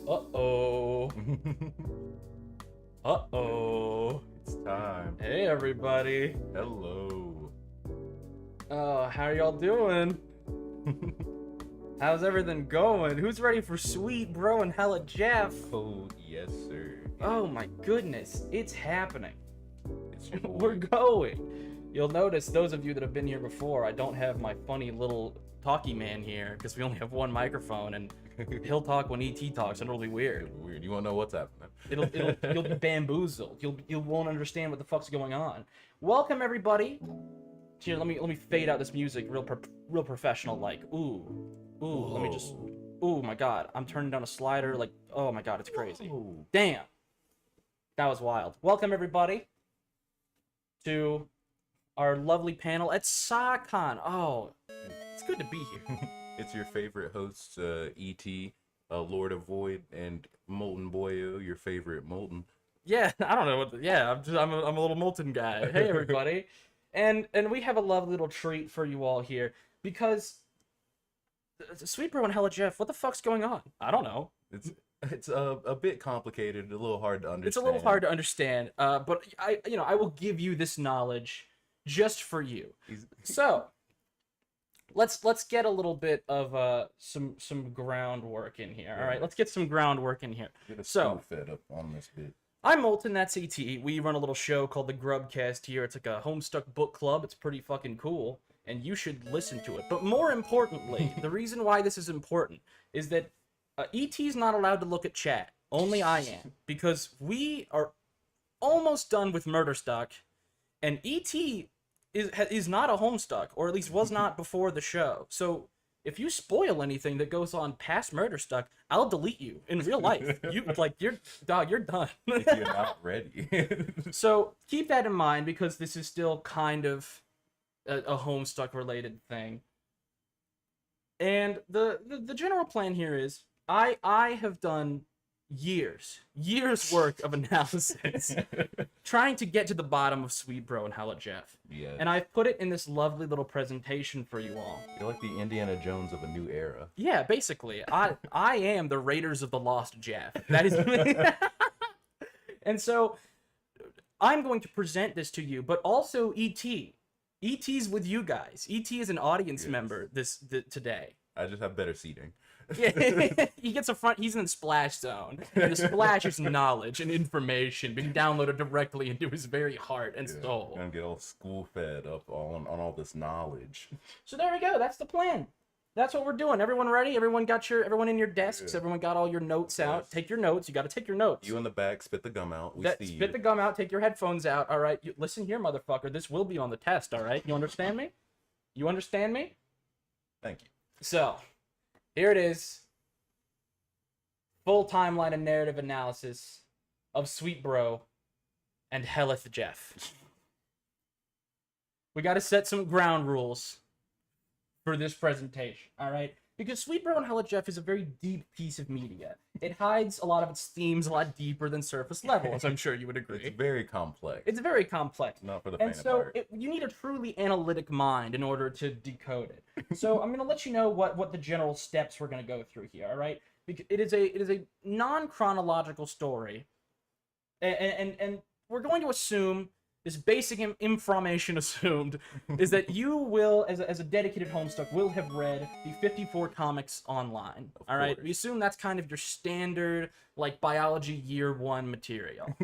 Uh-oh. Uh-oh. It's time. Hey, everybody. Hello. How are y'all doing? How's everything going? Who's ready for Sweet Bro and Hella Jeff? Oh, yes, sir. Oh my goodness, it's happening. It's your boy. We're going. You'll notice, those of you that have been here before, I don't have my funny little talkie man here because we only have one microphone and he'll talk when ET talks and it'll be weird. Weird. You won't know what's happening. You'll be bamboozled. You won't understand what the fuck's going on. Welcome everybody. Here, let me fade out this music real professional like. Ooh. Let me just. Ooh my god, I'm turning down a slider like. Oh my god, it's crazy. Whoa. Damn. That was wild. Welcome everybody to our lovely panel at SAHCon. Oh, it's good to be here. It's your favorite hosts, ET, Lord of Void, and Molten Boyo, your favorite Molten. Yeah, I don't know what. I'm a little molten guy. Hey everybody, and we have a lovely little treat for you all here because Sweet Bro and Hella Jeff, what the fuck's going on? I don't know. It's a bit complicated, a little hard to understand. It's a little hard to understand, but I will give you this knowledge just for you. So let's get a little bit of some groundwork in here. All right, let's get some groundwork in here. Get a So fed up on this bit. I'm Molten, that's ET. We run a little show called the GrubCast here. It's like a Homestuck book club. It's pretty fucking cool, and you should listen to it. But more importantly, the reason why this is important is that ET's not allowed to look at chat. Only I am, because we are almost done with Murderstuck, and ET is not a Homestuck, or at least was not before the show. So if you spoil anything that goes on past Murderstuck, I'll delete you in real life. You're done. If you're not ready. So keep that in mind because this is still kind of a Homestuck related thing. And the general plan here is I have done years worth of analysis trying to get to the bottom of Sweet Bro and Hella Jeff. Yeah. And I've put it in this lovely little presentation for you all. You're like the Indiana Jones of a new era. Yeah, basically. I am the Raiders of the Lost Jeff. That is me. And so I'm going to present this to you, but also ET. ET's with you guys. ET is an audience member today. I just have better seating. Yeah, he gets a front. He's in the splash zone, and the splash is knowledge and information being downloaded directly into his very heart and soul. I'm gonna get all school fed up on all this knowledge. So there we go. That's the plan. That's what we're doing. Everyone ready? Everyone in your desks. Yeah. Everyone got all your notes out. Yes. Take your notes. You got to take your notes. You in the back, spit the gum out. Spit the gum out. Take your headphones out. All right. Listen here, motherfucker. This will be on the test. All right. You understand me? You understand me? Thank you. So. Here it is. Full timeline and narrative analysis of Sweet Bro and Helleth Jeff. We got to set some ground rules for this presentation, all right? Because Sweet Bro and Hella Jeff is a very deep piece of media. It hides a lot of its themes a lot deeper than surface level, as I'm sure you would agree. It's very complex. It's very complex. Not for the faint of heart. And so you need a truly analytic mind in order to decode it. So I'm going to let you know what the general steps we're going to go through here, all right? Because it is a non-chronological story. And we're going to assume this basic information assumed is that you will, as a dedicated Homestuck, will have read the 54 comics online. All right, we assume that's kind of your standard like biology year 1 material.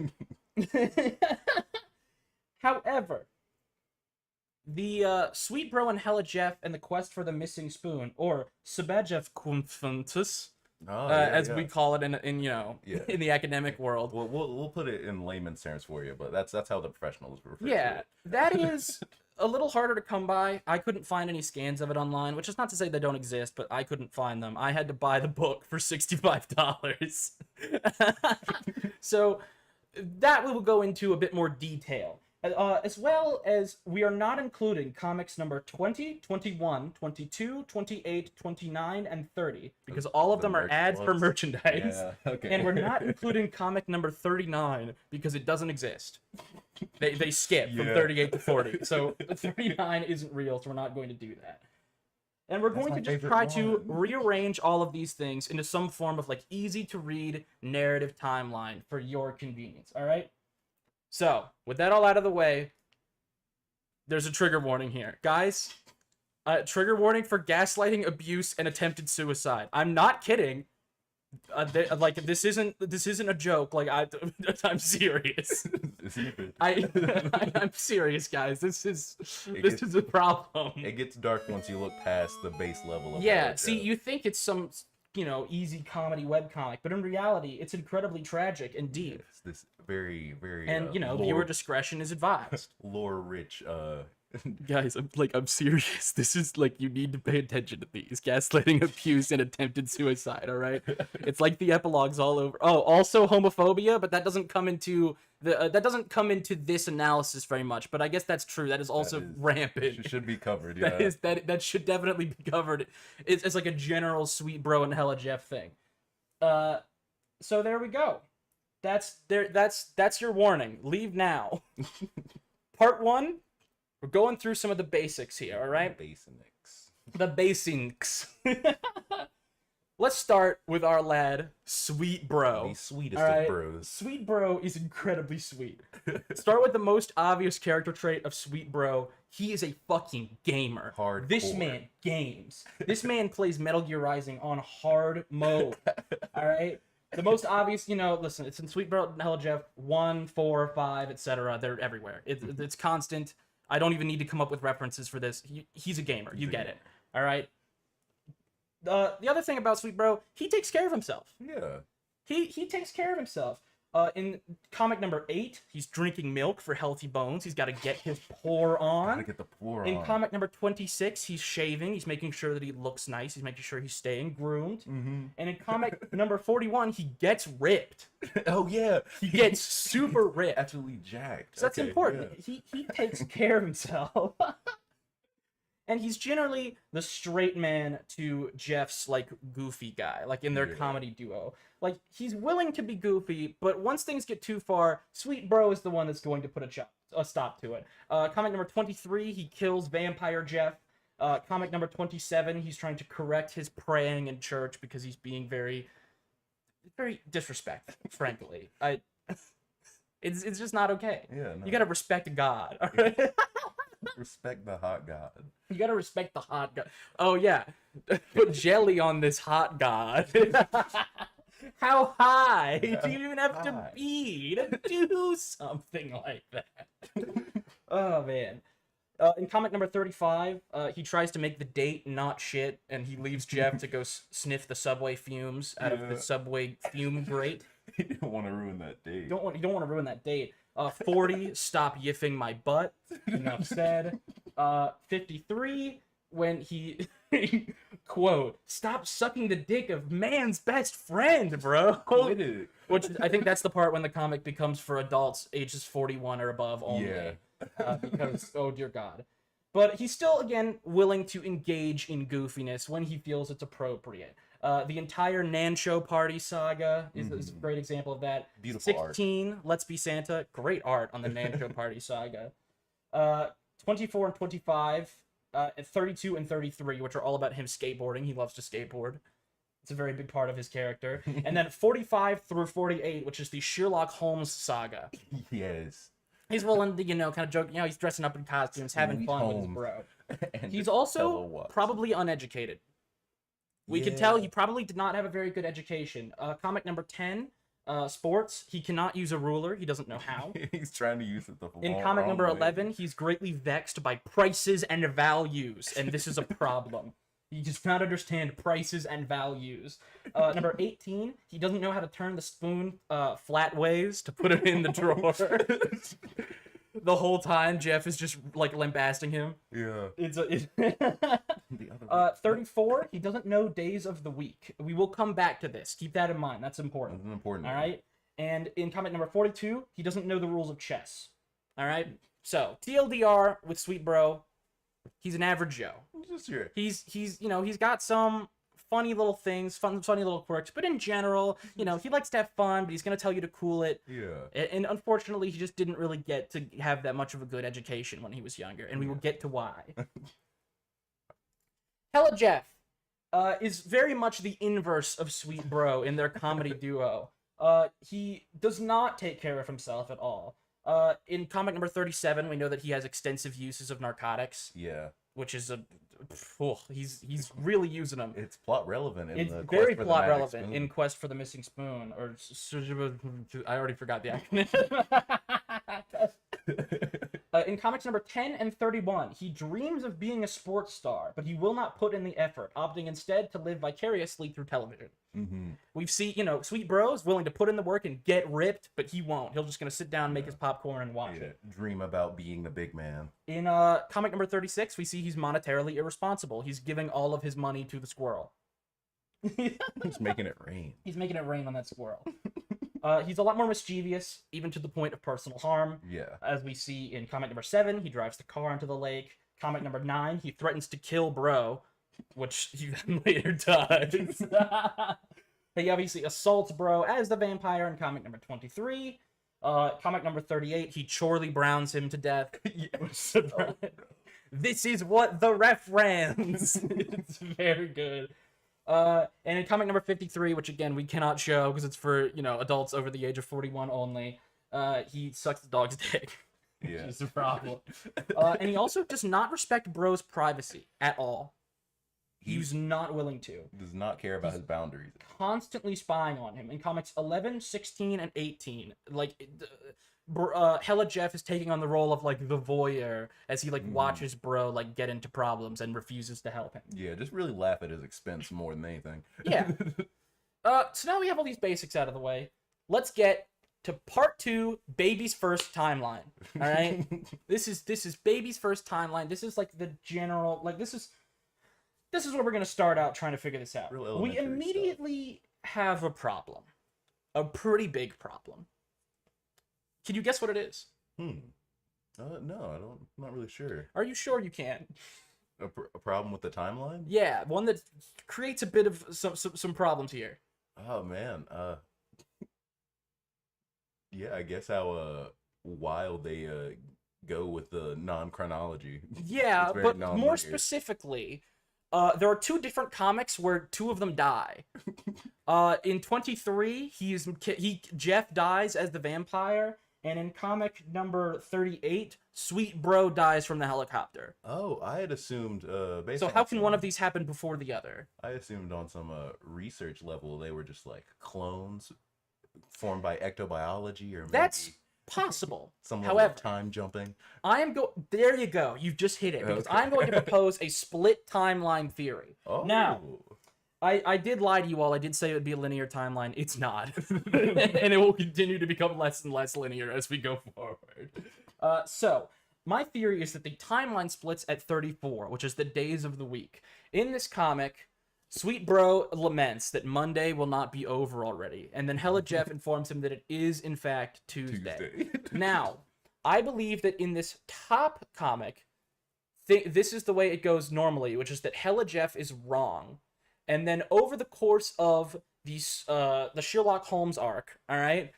However, the Sweet Bro and Hella Jeff and the Quest for the Missing Spoon, or SBAHJ, as we call it in in the academic world. Well, we'll put it in layman's terms for you, but that's how the professionals refer to it. That is a little harder to come by. I couldn't find any scans of it online, which is not to say they don't exist, but I couldn't find them. I had to buy the book for $65. So that we will go into a bit more detail. As well as we are not including comics number 20, 21, 22, 28, 29, and 30, because all of them are ads for merchandise. Yeah, okay. And we're not including comic number 39 because it doesn't exist. They skip from 38 to 40. So 39 isn't real, so we're not going to do that. And we're That's going my to just favorite try to one. rearrange all of these things into some form of like easy to read narrative timeline for your convenience. All right. So with that all out of the way, there's a trigger warning here, guys. Trigger warning for gaslighting, abuse, and attempted suicide. I'm not kidding. Like this isn't a joke. Like I'm serious. I'm serious, guys. This is a problem. It gets dark once you look past the base level of Yeah. Hella See, Joe. you think it's some easy comedy webcomic, but in reality, it's incredibly tragic and deep. It's this very, very And viewer discretion is advised. lore rich Guys, I'm serious. This is like, you need to pay attention to these. Gaslighting, abuse, and attempted suicide, all right? It's like the epilogues all over. Oh, also homophobia, but that doesn't come into this analysis very much, but I guess that's true. That is also rampant. should be covered, yeah. That should definitely be covered. It's like a general sweet bro and hella Jeff thing. So there we go. That's your warning. Leave now. Part 1. We're going through some of the basics here, all right? The basics. Let's start with our lad, Sweet Bro. The sweetest of bros. Sweet Bro is incredibly sweet. Start with the most obvious character trait of Sweet Bro. He is a fucking gamer. Hardcore. This man games. This man plays Metal Gear Rising on hard mode. All right? The most obvious, listen, it's in Sweet Bro, Hella Jeff, 1, 4, 5, etc. They're everywhere. It's constant. I don't even need to come up with references for this. He's a gamer. You get it. All right? The other thing about Sweet Bro, he takes care of himself. Yeah. He takes care of himself. In comic number 8, he's drinking milk for healthy bones. He's got to get his pour on. Gotta get the pour on. In comic number 26, he's shaving. He's making sure that he looks nice. He's making sure he's staying groomed. Mm-hmm. And in comic number 41, he gets ripped. Oh, yeah. He gets super ripped. Absolutely jacked. So that's important. Yeah. He takes care of himself. And he's generally the straight man to Jeff's, like, goofy guy, like, in their comedy duo. Like, he's willing to be goofy, but once things get too far, Sweet Bro is the one that's going to put a stop to it. Comic number 23, he kills Vampire Jeff. Comic number 27, he's trying to correct his praying in church because he's being very, very disrespectful, frankly. It's just not okay. Yeah, no. You gotta respect God, all right? Respect the hot god. You gotta respect the hot god. Oh, yeah. Put jelly on this hot god. How high do you even have to be to do something like that? Oh, man. In comic number 35, he tries to make the date not shit, and he leaves Jeff to go sniff the subway fumes out of the subway fume grate. You don't want to ruin that date. You don't want to ruin that date. 40, stop yiffing my butt. Enough said. 53, when he quote, stop sucking the dick of man's best friend, bro. Which I think that's the part when the comic becomes for adults ages 41 or above only. Yeah. Because, oh dear God. But he's still, again, willing to engage in goofiness when he feels it's appropriate. The entire Nancho Party saga is a great example of that. Beautiful 16, art. Let's Be Santa. Great art on the Nancho Party saga. 24 and 25, 32 and 33, which are all about him skateboarding. He loves to skateboard. It's a very big part of his character. And then 45 through 48, which is the Sherlock Holmes saga. Yes. He's willing to, kind of joke. He's dressing up in costumes, having fun with his bro. He's also probably uneducated. We can tell he probably did not have a very good education. Comic number 10, sports. He cannot use a ruler. He doesn't know how. He's trying to use it the In comic number 11, he's greatly vexed by prices and values, and this is a problem. He does not understand prices and values. Number 18, he doesn't know how to turn the spoon flat ways to put it in the drawer. The whole time, Jeff is just, like, lambasting him. Yeah. 34, he doesn't know days of the week. We will come back to this. Keep that in mind. That's important. That's important. All right? And in comic number 42, he doesn't know the rules of chess. All right? So, TLDR with Sweet Bro, he's an average Joe. He's got some funny little things, funny little quirks, but in general, he likes to have fun, but he's going to tell you to cool it. Yeah. And unfortunately, he just didn't really get to have that much of a good education when he was younger, and we will get to why. Hella Jeff is very much the inverse of Sweet Bro in their comedy duo. He does not take care of himself at all. In comic number 37, we know that he has extensive uses of narcotics. Yeah. Which is he's really using them. It's plot relevant in It's the very Quest for the plot Magic relevant Spoon. in Quest for the Missing Spoon, or I already forgot the acronym. In comics number 10 and 31, he dreams of being a sports star, but he will not put in the effort, opting instead to live vicariously through television. Mm-hmm. We've seen, Sweet Bro's willing to put in the work and get ripped, but he won't. He'll just gonna sit down, make his popcorn, and watch it. Dream about being the big man. In comic number 36, we see he's monetarily irresponsible. He's giving all of his money to the squirrel. He's making it rain. He's making it rain on that squirrel. He's a lot more mischievous, even to the point of personal harm. Yeah. As we see in comic number 7, he drives the car into the lake. Comic number 9, he threatens to kill Bro, which he then later does. He obviously assaults Bro as the vampire in comic number 23. Comic number 38, he Chorley Browns him to death. This is what the reference. It's very good. And in comic number 53, which again we cannot show because it's for adults over the age of 41 only, he sucks the dog's dick. Yeah. Which is a problem. And he also does not respect Bro's privacy at all. He's not willing to. Does not care about his boundaries. Constantly spying on him. In comics 11, 16, and 18, Hella Jeff is taking on the role of the voyeur as he watches Bro get into problems and refuses to help him. Yeah, just really laugh at his expense more than anything. Yeah. So now we have all these basics out of the way. Let's get to part 2, Baby's first timeline. All right. This is Baby's first timeline. This is the general This is where we're going to start out trying to figure this out. We immediately have a problem. A pretty big problem. Can you guess what it is? No, I'm not really sure. Are you sure you can? A problem with the timeline? Yeah, one that creates a bit of some problems here. Oh, man. Yeah, I guess how wild they go with the non-chronology. Yeah, but more specifically... there are 2 different comics where 2 of them die. In 23, Jeff dies as the vampire, and in comic number 38, Sweet Bro dies from the helicopter. Oh, I had assumed So how can one of these happen before the other? I assumed on some research level they were just clones formed by ectobiology, or maybe That's possible. some level However, of time jumping. There you go. You've just hit it. Because I'm going to propose a split timeline theory. Oh. Now, I did lie to you all. I did say it would be a linear timeline. It's not. And it will continue to become less and less linear as we go forward. So, my theory is that the timeline splits at 34, which is the days of the week. In this comic, Sweet Bro laments that Monday will not be over already, and then Hella Jeff informs him that it is, in fact, Tuesday. Now, I believe that in this top comic, this is the way it goes normally, which is that Hella Jeff is wrong, and then over the course of the Sherlock Holmes arc, all right,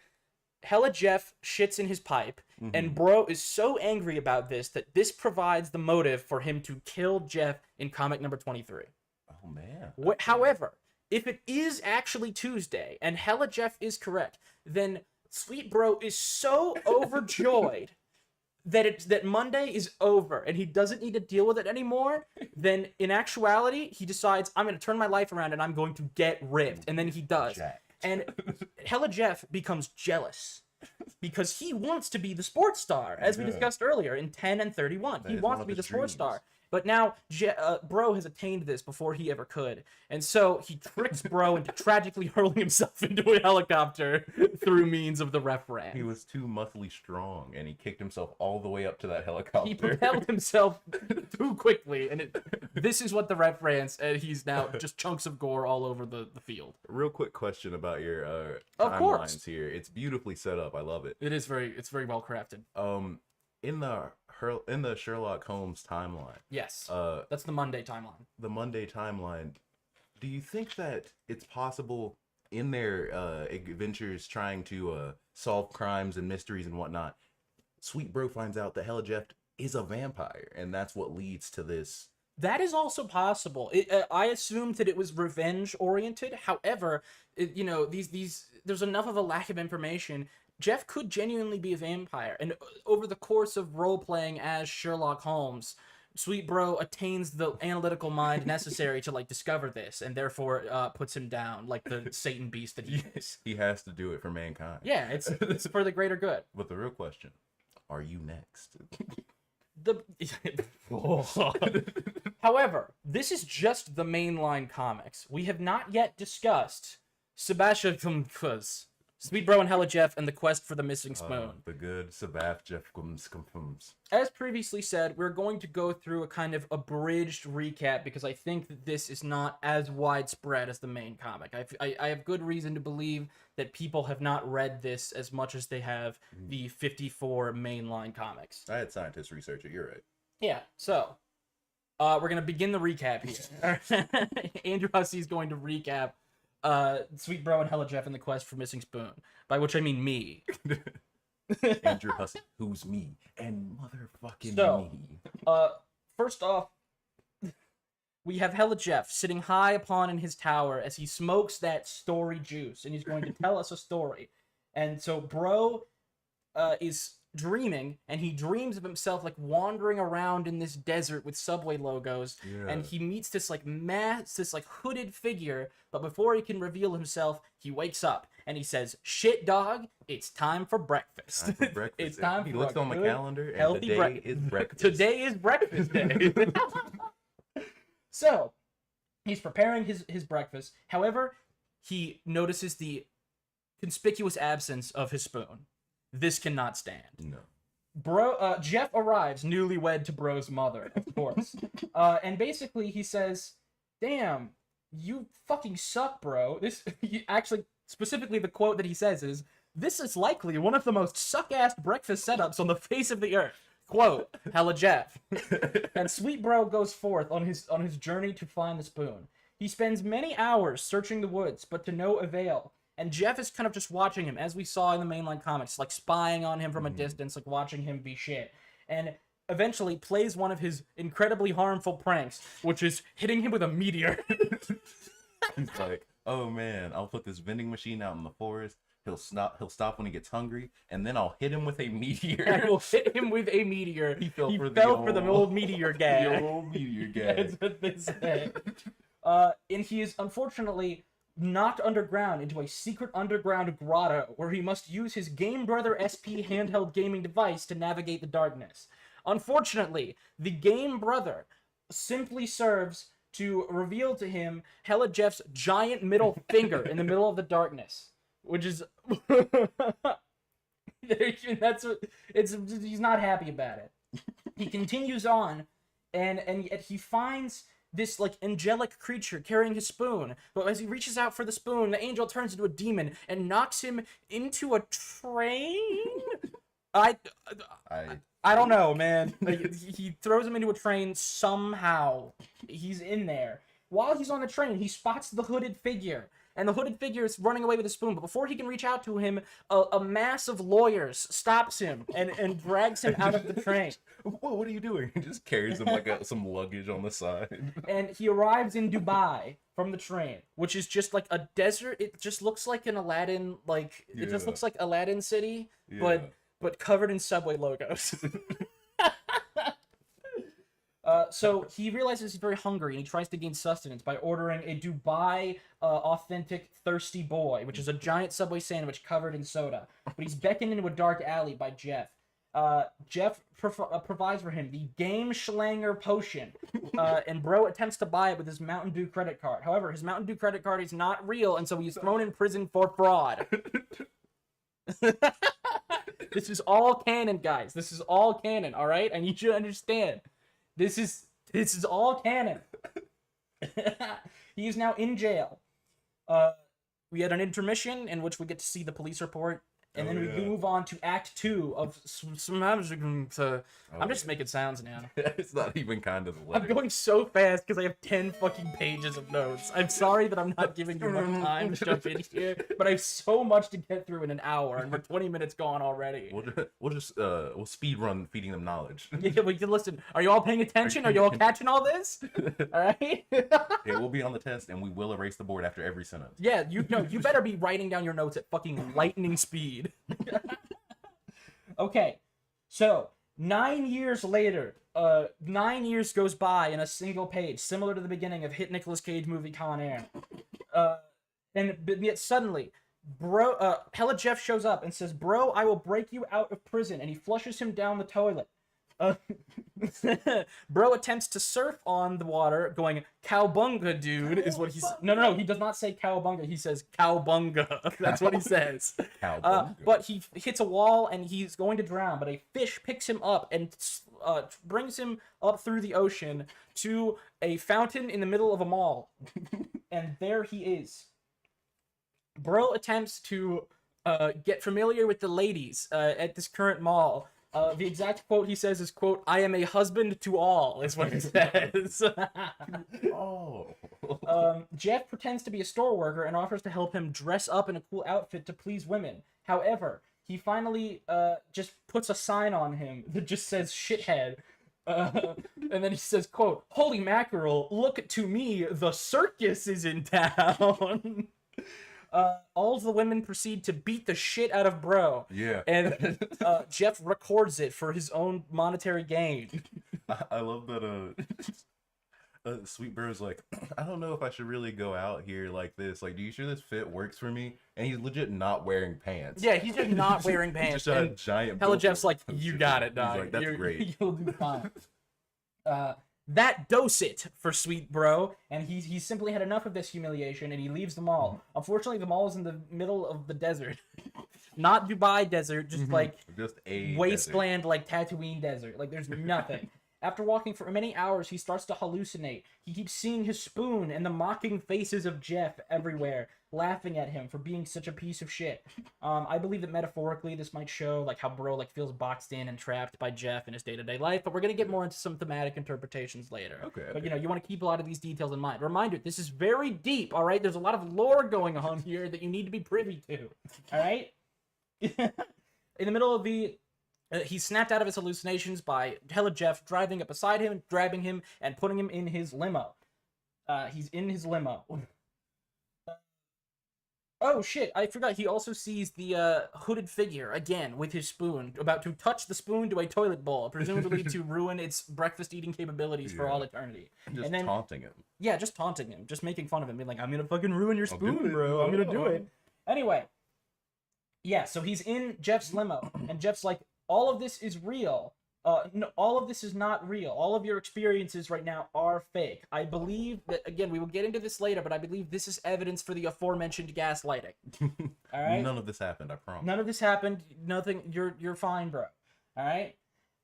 Hella Jeff shits in his pipe, and Bro is so angry about this that this provides the motive for him to kill Jeff in comic number 23. Oh, man. However, if it is actually Tuesday and Hella Jeff is correct, then Sweet Bro is so overjoyed that Monday is over and he doesn't need to deal with it anymore. Then in actuality, he decides, I'm going to turn my life around and I'm going to get ripped. And then he does. And Hella Jeff becomes jealous because he wants to be the sports star, as we discussed earlier in 10 and 31. He wants to be the sports star. But now, Bro has attained this before he ever could. And so he tricks Bro into tragically hurling himself into a helicopter through means of the reference. He was too muscly strong, and he kicked himself all the way up to that helicopter. He propelled himself too quickly, and this is what the reference, and he's now just chunks of gore all over the field. Real quick question about your Of course. timelines here. It's beautifully set up. I love it. It's very well crafted. In the Sherlock Holmes timeline. Yes. That's the Monday timeline. The Monday timeline. Do you think that it's possible in their adventures trying to solve crimes and mysteries and whatnot, Sweet Bro finds out that Hella Jeff is a vampire, and that's what leads to this That is also possible. I assumed that it was revenge oriented. However, these there's enough of a lack of information. Jeff could genuinely be a vampire, and over the course of role playing as Sherlock Holmes, Sweet Bro attains the analytical mind necessary to like discover this, and therefore puts him down like the Satan beast that he is. He has to do it for mankind. Yeah, it's for the greater good. But the real question: are you next? However, this is just the mainline comics. We have not yet discussed SBAHJ, Sweet Bro and Hella Jeff, and the quest for the missing spoon. The good SBAHJ comes. As previously said, we're going to go through a kind of abridged recap because I think that this is not as widespread as the main comic. I have good reason to believe that people have not read this as much as they have the 54 mainline comics. I had scientists research it. You're right. Yeah, so we're going to begin the recap here. Andrew Hussey is going to recap Sweet Bro and Hella Jeff and the quest for missing spoon, by which I mean me. Andrew Hussey, who's me, and motherfucking me. First off, we have Hella Jeff sitting high upon in his tower as he smokes that story juice, and he's going to tell us a story. And so Bro is dreaming, and he dreams of himself like wandering around in this desert with Subway logos, and he meets this like hooded figure, but before he can reveal himself, he wakes up and he says, "Shit, dog, it's time for breakfast." Time for breakfast. It's time he for looks on the calendar, and healthy today is breakfast. Today is breakfast day. So, he's preparing his breakfast. However, he notices the conspicuous absence of his spoon. This cannot stand. No. Bro, Jeff arrives, newlywed to Bro's mother, of course. And basically he says, "Damn, you fucking suck, bro." Actually, specifically the quote that he says is, "This is likely one of the most suck-ass breakfast setups on the face of the earth." Quote, Hella Jeff. And Sweet Bro goes forth on his journey to find the spoon. He spends many hours searching the woods, but to no avail. And Jeff is kind of just watching him, as we saw in the mainline comics, like spying on him from a distance, like watching him be shit. And eventually plays one of his incredibly harmful pranks, which is hitting him with a meteor. He's like, "Oh man, I'll put this vending machine out in the forest. He'll stop when he gets hungry, and then I'll hit him with a meteor." I will hit him with a meteor. He fell for the old meteor gag. The old meteor gag. That's what they say. And he is unfortunately knocked underground into a secret underground grotto where he must use his Game Brother SP handheld gaming device to navigate the darkness. Unfortunately, the Game Brother simply serves to reveal to him Hella Jeff's giant middle finger in the middle of the darkness, which is he's not happy about it. He continues on, and yet he finds this like angelic creature carrying his spoon, but as he reaches out for the spoon, the angel turns into a demon and knocks him into a train. I don't know, man. Like, he throws him into a train somehow. He's in there. While he's on the train, he spots the hooded figure. And the hooded figure is running away with a spoon, but before he can reach out to him, a mass of lawyers stops him and drags him out of the train. Whoa, what are you doing? He just carries him like some luggage on the side. And he arrives in Dubai from the train, which is just like a desert. It just looks like an Aladdin, it just looks like Aladdin City, but covered in Subway logos. So he realizes he's very hungry, and he tries to gain sustenance by ordering a Dubai authentic Thirsty Boy, which is a giant Subway sandwich covered in soda. But he's beckoned into a dark alley by Jeff. Jeff provides for him the Game Schlanger potion, and Bro attempts to buy it with his Mountain Dew credit card. However, his Mountain Dew credit card is not real, and so he's thrown in prison for fraud. This is all canon, guys. This is all canon, all right? I need you to understand. This is all canon. He is now in jail. We had an intermission in which we get to see the police report. And then we move on to Act 2 of I'm just making sounds now. It's not even kind of the letter. I'm going so fast because I have 10 fucking pages of notes. I'm sorry that I'm not giving you enough time to jump in here, but I have so much to get through in an hour, and we're 20 minutes gone already. We'll speed run feeding them knowledge. Yeah, we can listen. Are you all paying attention? Are you all catching all this? All right. Yeah, we'll be on the test, and we will erase the board after every sentence. Yeah, you better be writing down your notes at fucking lightning speed. Okay, so 9 years later, 9 years goes by in a single page, similar to the beginning of hit Nicolas Cage movie Con Air. And yet suddenly, Hella Jeff shows up and says, "Bro, I will break you out of prison," and he flushes him down the toilet. Bro attempts to surf on the water, going, "Cowbunga, dude," is what he's. No, he does not say cowbunga. He says cowbunga. That's what he says. But he hits a wall and he's going to drown. But a fish picks him up and brings him up through the ocean to a fountain in the middle of a mall, and there he is. Bro attempts to get familiar with the ladies at this current mall. The exact quote he says is, quote, "I am a husband to all," is what he says. Jeff pretends to be a store worker and offers to help him dress up in a cool outfit to please women. However, he finally just puts a sign on him that just says shithead. And then he says, quote, "Holy mackerel, look to me, the circus is in town." All of the women proceed to beat the shit out of Bro. Yeah. And Jeff records it for his own monetary gain. I love that Sweet Bro's like, "I don't know if I should really go out here like this. Like, do you sure this fit works for me?" And he's legit not wearing pants. Yeah, he's just not wearing pants. Just a giant Hella Jeff's like, "You got it, dog. He's like, "That's great. You'll do fine." That does it for Sweet Bro, and he simply had enough of this humiliation, and he leaves the mall. Unfortunately, the mall is in the middle of the desert. Not Dubai desert, just like just a wasteland, desert. like Tatooine desert. Like, there's nothing. After walking for many hours, he starts to hallucinate. He keeps seeing his spoon and the mocking faces of Jeff everywhere, laughing at him for being such a piece of shit. I believe that metaphorically this might show like how Bro like feels boxed in and trapped by Jeff in his day-to-day life, but we're gonna get more into some thematic interpretations later. Okay. But you want to keep a lot of these details in mind. Reminder, this is very deep, all right? There's a lot of lore going on here that you need to be privy to, all right? In the middle of the... he's snapped out of his hallucinations by Hella Jeff driving up beside him, grabbing him, and putting him in his limo. He's in his limo. Oh shit, I forgot. He also sees the hooded figure, again, with his spoon, about to touch the spoon to a toilet bowl, presumably to ruin its breakfast-eating capabilities for all eternity. Just and then, taunting him. Yeah, just taunting him. Just making fun of him, being like, "I'm gonna fucking ruin your spoon, bro. I'm gonna do it." Anyway. Yeah, so he's in Jeff's limo, and Jeff's like, "All of this is real. No, all of this is not real. All of your experiences right now are fake. I believe that," again, we will get into this later, but I believe this is evidence for the aforementioned gaslighting. All right? None of this happened, I promise. None of this happened. Nothing. You're fine, bro. All right?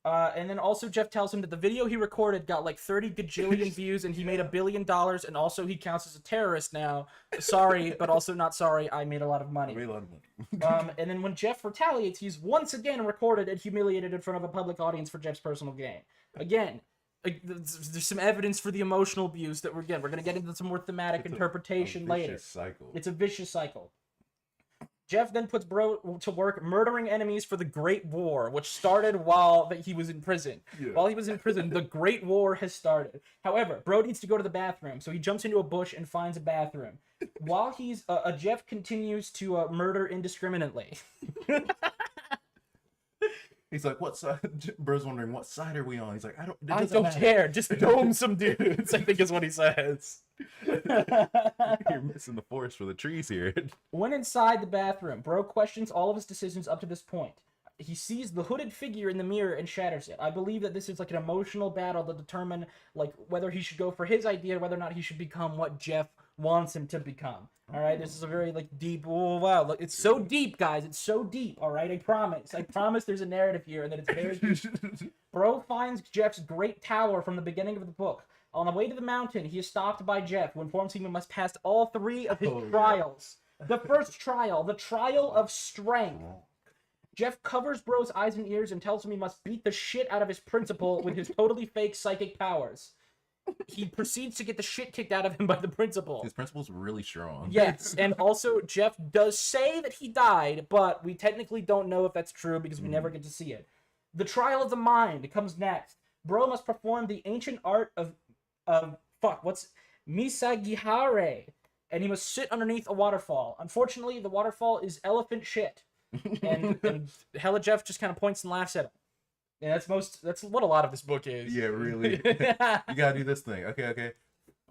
And then also Jeff tells him that the video he recorded got like 30 gajillion views and he made $1 billion, and also he counts as a terrorist now. Sorry, but also not sorry. I made a lot of money. And then when Jeff retaliates, he's once again recorded and humiliated in front of a public audience for Jeff's personal gain. Again, there's some evidence for the emotional abuse that we're going to get into some more thematic interpretation later. It's a vicious cycle. Jeff then puts Bro to work murdering enemies for the Great War, which started while he was in prison. Yeah. While he was in prison, the Great War has started. However, Bro needs to go to the bathroom, so he jumps into a bush and finds a bathroom. While he's Jeff continues to murder indiscriminately. He's like, "What side?" Bro's wondering, "What side are we on?" He's like, I don't care. Just dome some dudes," I think is what he says. You're missing the forest for the trees here. When inside the bathroom, Bro questions all of his decisions up to this point. He sees the hooded figure in the mirror and shatters it. I believe that this is like an emotional battle to determine like whether he should go for his idea, whether or not he should become what Jeff wants him to become. All right, this is a very like deep. Oh wow, look, it's so deep, guys. It's so deep. All right, I promise. I promise. There's a narrative here, and that it's very deep. Bro finds Jeff's great tower from the beginning of the book. On the way to the mountain, he is stopped by Jeff, who informs him he must pass all 3 of his trials. Yeah. The first trial, the trial of strength. Jeff covers Bro's eyes and ears and tells him he must beat the shit out of his principal with his totally fake psychic powers. He proceeds to get the shit kicked out of him by the principal. His principal's really strong. Yes, and also Jeff does say that he died, but we technically don't know if that's true because we never get to see it. The trial of the mind comes next. Bro must perform the ancient art of Misagihare, and he must sit underneath a waterfall. Unfortunately, the waterfall is elephant shit, and Hella Jeff just kind of points and laughs at him. And that's what a lot of this book is. Yeah, really. You gotta do this thing. Okay.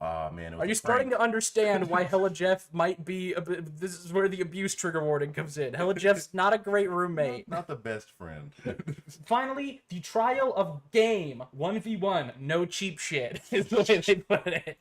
Oh man. Are you starting to understand why Hella Jeff might be? This is where the abuse trigger warning comes in. Hella Jeff's not a great roommate. Not the best friend. Finally, the trial of game 1v1. No cheap shit is the way they put it.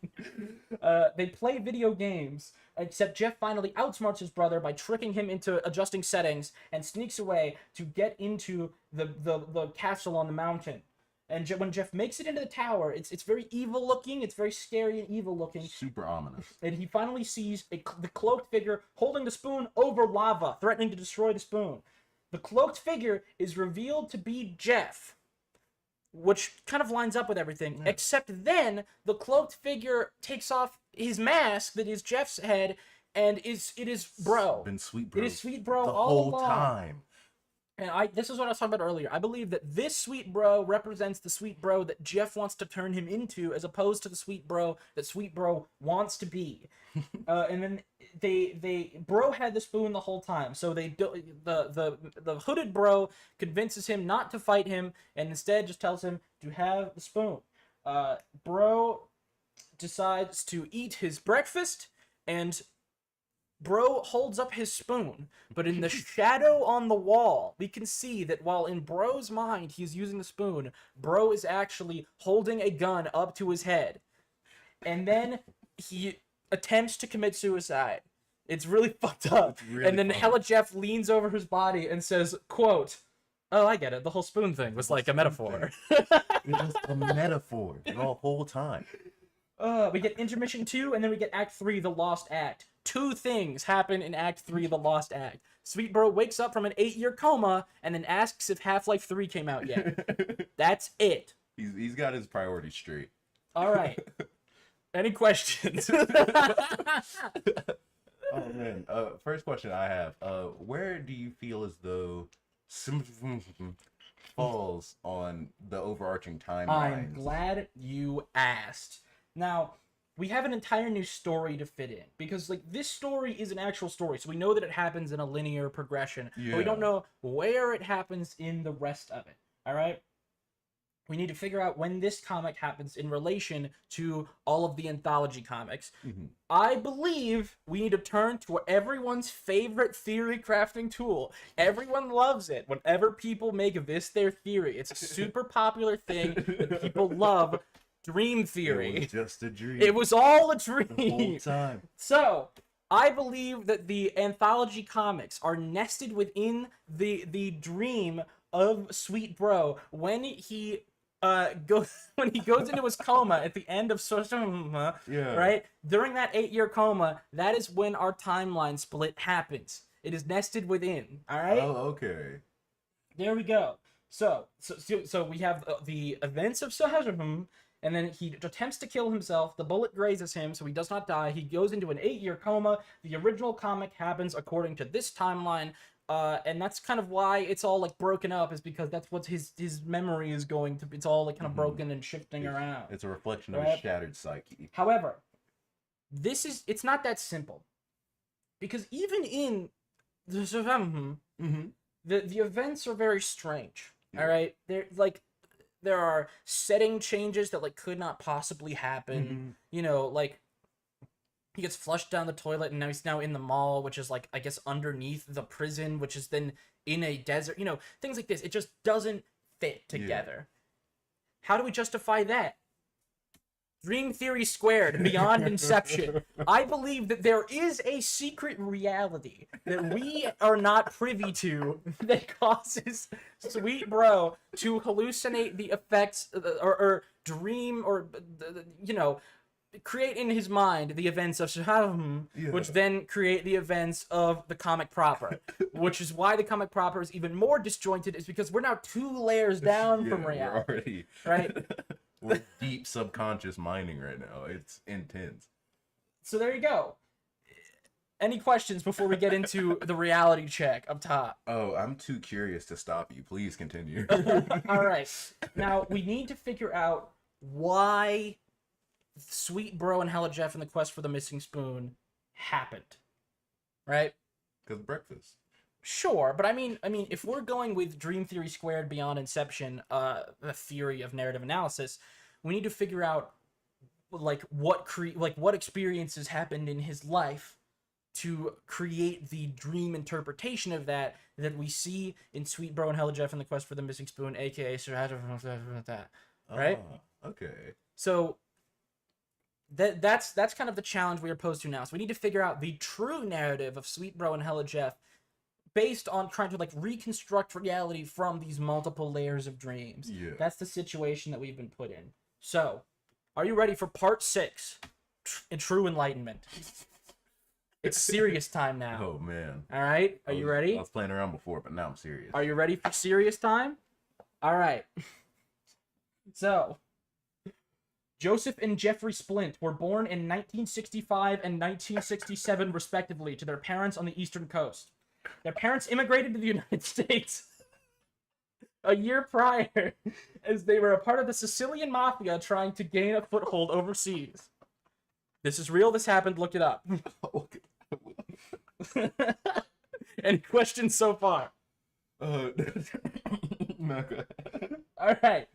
They play video games. Except Jeff finally outsmarts his brother by tricking him into adjusting settings and sneaks away to get into the castle on the mountain. And when Jeff makes it into the tower, it's very evil looking. It's very scary and evil looking. Super ominous. And he finally sees the cloaked figure holding the spoon over lava, threatening to destroy the spoon. The cloaked figure is revealed to be Jeff, which kind of lines up with everything. Yeah. Except then the cloaked figure takes off his mask that is Jeff's head, and it is Bro. Been Sweet Bro. It is Sweet Bro the all whole along. time. And this is what I was talking about earlier. I believe that this Sweet Bro represents the Sweet Bro that Jeff wants to turn him into, as opposed to the Sweet Bro that Sweet Bro wants to be. And then Bro had the spoon the whole time, so the hooded Bro convinces him not to fight him, and instead just tells him to have the spoon. Bro decides to eat his breakfast, and Bro holds up his spoon, but in the shadow on the wall, we can see that while in Bro's mind he's using the spoon, Bro is actually holding a gun up to his head. And then he attempts to commit suicide. It's really fucked up. Really and then Hella Jeff leans over his body and says, quote, "Oh, I get it. The whole spoon thing was like a metaphor." It was a metaphor the whole time. We get intermission 2, and then we get Act 3, The Lost Act. 2 things happen in Act 3, The Lost Act. Sweet Bro wakes up from an 8-year coma and then asks if Half-Life 3 came out yet. That's it. He's got his priorities straight. All right. Any questions? Oh man. First question I have. Where do you feel as though falls on the overarching timeline? I'm glad you asked. Now, we have an entire new story to fit in, because like this story is an actual story, so we know that it happens in a linear progression, but we don't know where it happens in the rest of it. All right, we need to figure out when this comic happens in relation to all of the anthology comics. I believe we need to turn to everyone's favorite theory crafting tool. Everyone loves it whenever people make this their theory. It's a super popular thing that people love. Dream theory. It was just a dream. It was all a dream. The whole time. So, I believe that the anthology comics are nested within the dream of Sweet Bro when he goes into his coma at the end of right? During that 8-year coma, that is when our timeline split happens. It is nested within, all right? Oh, okay. There we go. So we have the events of SAHCon, and then he attempts to kill himself. The bullet grazes him, so he does not die. He goes into an 8-year coma. The original comic happens according to this timeline, and that's kind of why it's all like broken up, is because that's what his memory is going to be. It's all like kind of broken and shifting around. It's a reflection of his shattered psyche. However, it's not that simple, because even in the the events are very strange. All right, there are setting changes that like could not possibly happen. You know, like he gets flushed down the toilet and now he's in the mall, which is like, I guess, underneath the prison, which is then in a desert. You know, things like this. It just doesn't fit together. How do we justify that? Dream theory squared, beyond Inception. I believe that there is a secret reality that we are not privy to that causes Sweet Bro to hallucinate the effects or dream or, you know, create in his mind the events of SAHCon, which then create the events of the comic proper, which is why the comic proper is even more disjointed, is because we're now 2 layers down from reality. We're already, right? We're deep subconscious mining right now. It's intense. So there you go. Any questions before we get into the reality check up top? Oh, I'm too curious to stop you. Please continue. All right. Now, we need to figure out why Sweet Bro and Hella Jeff and the quest for the missing spoon happened. Right? Because breakfast. Sure, but I mean, if we're going with Dream Theory Squared beyond Inception, the theory of narrative analysis, we need to figure out what experiences happened in his life to create the dream interpretation of that we see in Sweet Bro and Hella Jeff and the quest for the missing spoon, aka that. Right? Okay. So that's kind of the challenge we are posed to now. So we need to figure out the true narrative of Sweet Bro and Hella Jeff based on trying to reconstruct reality from these multiple layers of dreams. Yeah. That's the situation that we've been put in. So, are you ready for part 6? True enlightenment. It's serious time now. Oh man. All right. Are you ready? I was playing around before, but now I'm serious. Are you ready for serious time? All right. So, Joseph and Jeffrey Splint were born in 1965 and 1967 respectively to their parents on the Eastern Coast. Their parents immigrated to the United States a year prior as they were a part of the Sicilian Mafia trying to gain a foothold overseas. This is real. This happened. Look it up. Any questions so far? No, go ahead. All right.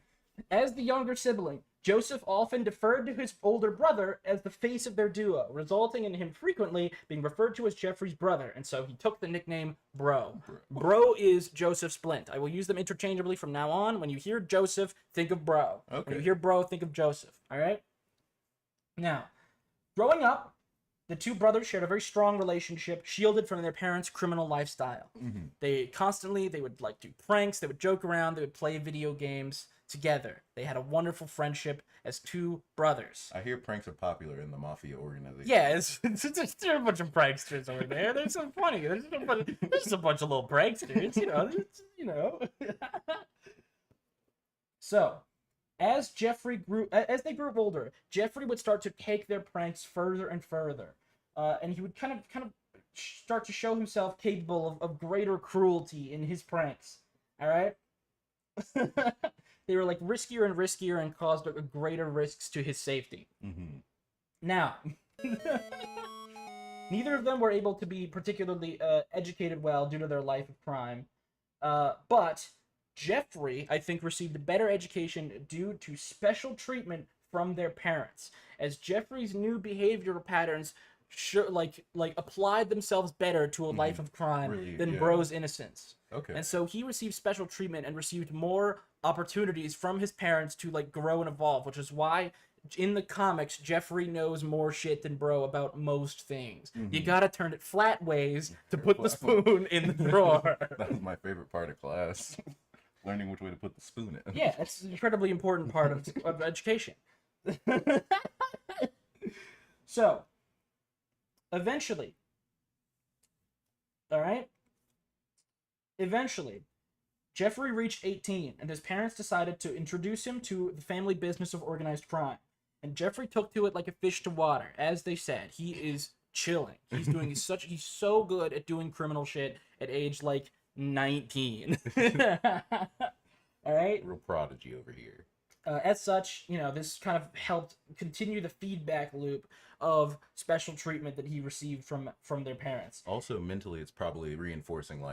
As the younger sibling, Joseph often deferred to his older brother as the face of their duo, resulting in him frequently being referred to as Jeffrey's brother, and so he took the nickname Bro. Bro is Joseph Splint. I will use them interchangeably from now on. When you hear Joseph, think of Bro. Okay. When you hear Bro, think of Joseph. All right? Now, growing up, the 2 brothers shared a very strong relationship, shielded from their parents' criminal lifestyle. Mm-hmm. They would do pranks, they would joke around, they would play video games together. They had a wonderful friendship as 2 brothers. I hear pranks are popular in the mafia organization. Yeah, there are a bunch of pranksters over there. There's some funny. There's a bunch of little pranksters, you know. So, as they grew older, Jeffrey would start to take their pranks further and further, and he would kind of start to show himself capable of greater cruelty in his pranks. All right. They were riskier and riskier and caused greater risks to his safety. Mm-hmm. Now, neither of them were able to be particularly educated well due to their life of crime. But Jeffrey, I think, received a better education due to special treatment from their parents, as Jeffrey's new behavioral patterns applied themselves better to a life of crime than Bro's innocence. Okay. And so he received special treatment and received more opportunities from his parents to grow and evolve, which is why in the comics Jeffrey knows more shit than Bro about most things. You gotta turn it flat ways to put the spoon in the drawer. That was my favorite part of class. Learning which way to put the spoon in. Yeah, it's an incredibly important part of education. So, eventually, Jeffrey reached 18, and his parents decided to introduce him to the family business of organized crime. And Jeffrey took to it like a fish to water. As they said, he is chilling. He's so good at doing criminal shit at age 19. All right? Real prodigy over here. As such, this kind of helped continue the feedback loop of special treatment that he received from their parents. Also, mentally, it's probably reinforcing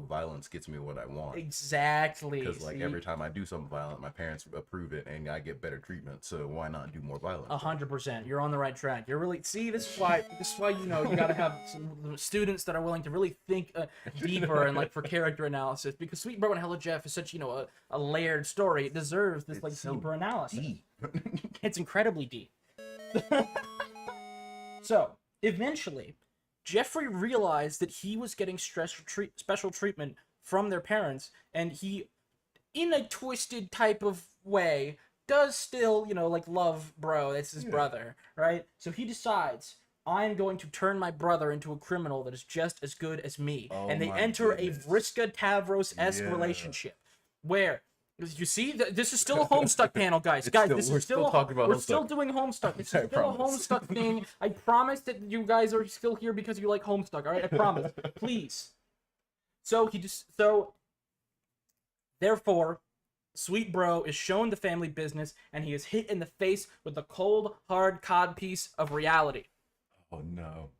violence gets me what I want. Exactly. Because every time I do something violent, my parents approve it, and I get better treatment. So why not do more violence? 100%. You're on the right track. You're really this is why you gotta have some students that are willing to really think deeper and for character analysis. Because Sweet Bro and Hella Jeff is such a layered story. It deserves this deeper analysis. Deep. It's incredibly deep. So, eventually, Jeffrey realized that he was getting special treatment from their parents, and he, in a twisted type of way, does still, you know, like love Bro. That's his Yeah. brother, right? So he decides, I'm going to turn my brother into a criminal that is just as good as me. Oh And they my enter goodness. a Vriska Tavros-esque Yeah. relationship where you see, this is still a Homestuck panel, guys. Guys, this we're is still talking about we're Homestuck. still doing Homestuck. This I is still a promise. Homestuck thing. I promise that you guys are still here because you like Homestuck. All right, I promise. Please. So therefore, Sweet Bro is shown the family business, and he is hit in the face with the cold, hard codpiece of reality. Oh no.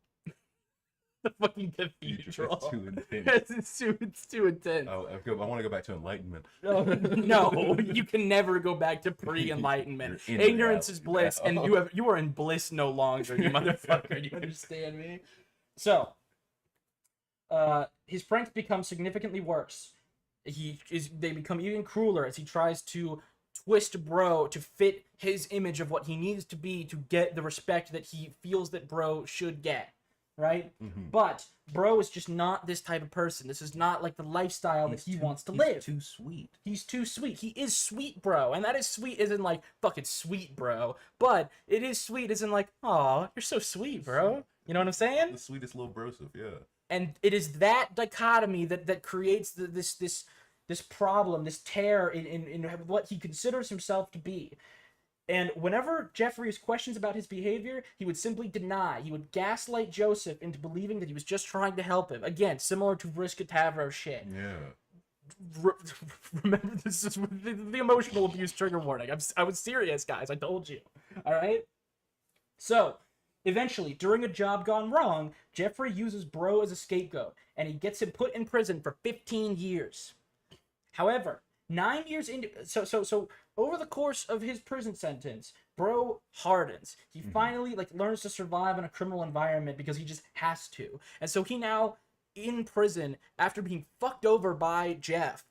The fucking cathedral. It's too intense. It's too intense. Oh, I want to go back to enlightenment. No, you can never go back to pre-enlightenment. You're in Ignorance is reality bliss, now. and you are in bliss no longer, you motherfucker. You understand me? So, his pranks become significantly worse. They become even crueler as he tries to twist Bro to fit his image of what he needs to be to get the respect that he feels that Bro should get. Right? Mhm. But Bro is just not this type of person. This is not like the lifestyle that he wants to live. He's too sweet. He's too sweet. He is sweet, Bro. And that is sweet isn't like fucking sweet, Bro. But it is sweet isn't like, aw, you're so sweet, bro. You know what I'm saying? The sweetest little brosif, yeah. And it is that dichotomy that creates this problem, this tear in what he considers himself to be. And whenever Jeffrey has questions about his behavior, he would simply deny. He would gaslight Joseph into believing that he was just trying to help him. Again, similar to Vriska Tavros shit. Yeah. Remember, this is the emotional abuse trigger warning. I was serious, guys. I told you. All right? So, eventually, during a job gone wrong, Jeffrey uses Bro as a scapegoat, and he gets him put in prison for 15 years. However, 9 years into... So over the course of his prison sentence, Bro hardens. He finally, learns to survive in a criminal environment because he just has to. And so he now, in prison, after being fucked over by Jeff,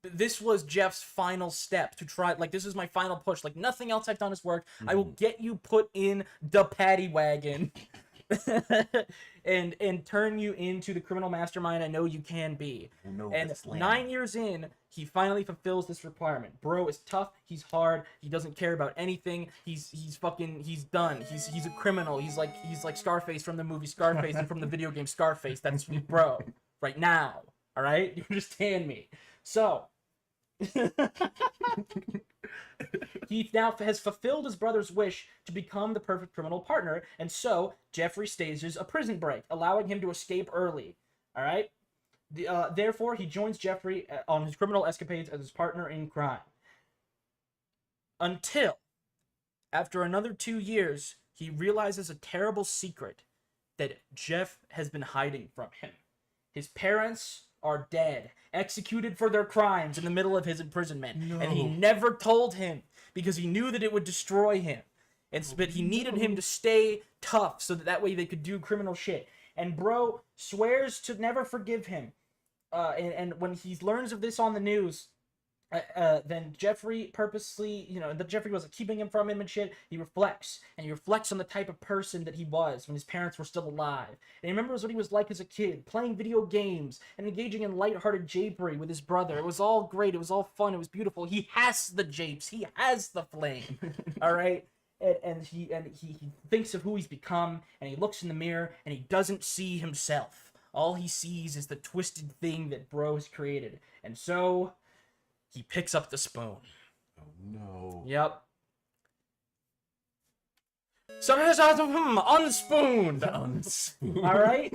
this was Jeff's final step to try, this is my final push. Nothing else I've done has worked. I will get you put in the paddy wagon and turn you into the criminal mastermind I know you can be. And 9 years in, he finally fulfills this requirement. Bro is tough, he's hard, he doesn't care about anything, he's done. He's a criminal. He's like Scarface from the movie Scarface and from the video game Scarface. That's Bro right now. All right? You understand me? So, he now has fulfilled his brother's wish to become the perfect criminal partner, and so Jeffrey stages a prison break, allowing him to escape early. All right? Therefore, he joins Jeffrey on his criminal escapades as his partner in crime. Until, after another 2 years, he realizes a terrible secret that Jeff has been hiding from him. His parents are dead, executed for their crimes in the middle of his imprisonment. No. And he never told him because he knew that it would destroy him. But he needed him to stay tough so that way they could do criminal shit. And Bro swears to never forgive him. And when he learns of this on the news, then Jeffrey purposely, that Jeffrey was keeping him from him and shit, he reflects. And he reflects on the type of person that he was when his parents were still alive. And he remembers what he was like as a kid, playing video games and engaging in lighthearted japery with his brother. It was all great. It was all fun. It was beautiful. He has the japes. He has the flame. All right? And he thinks of who he's become, and he looks in the mirror, and he doesn't see himself. All he sees is the twisted thing that Bro has created. And so he picks up the spoon. Oh no. Yep. So here's unspooned. Unspooned. All right?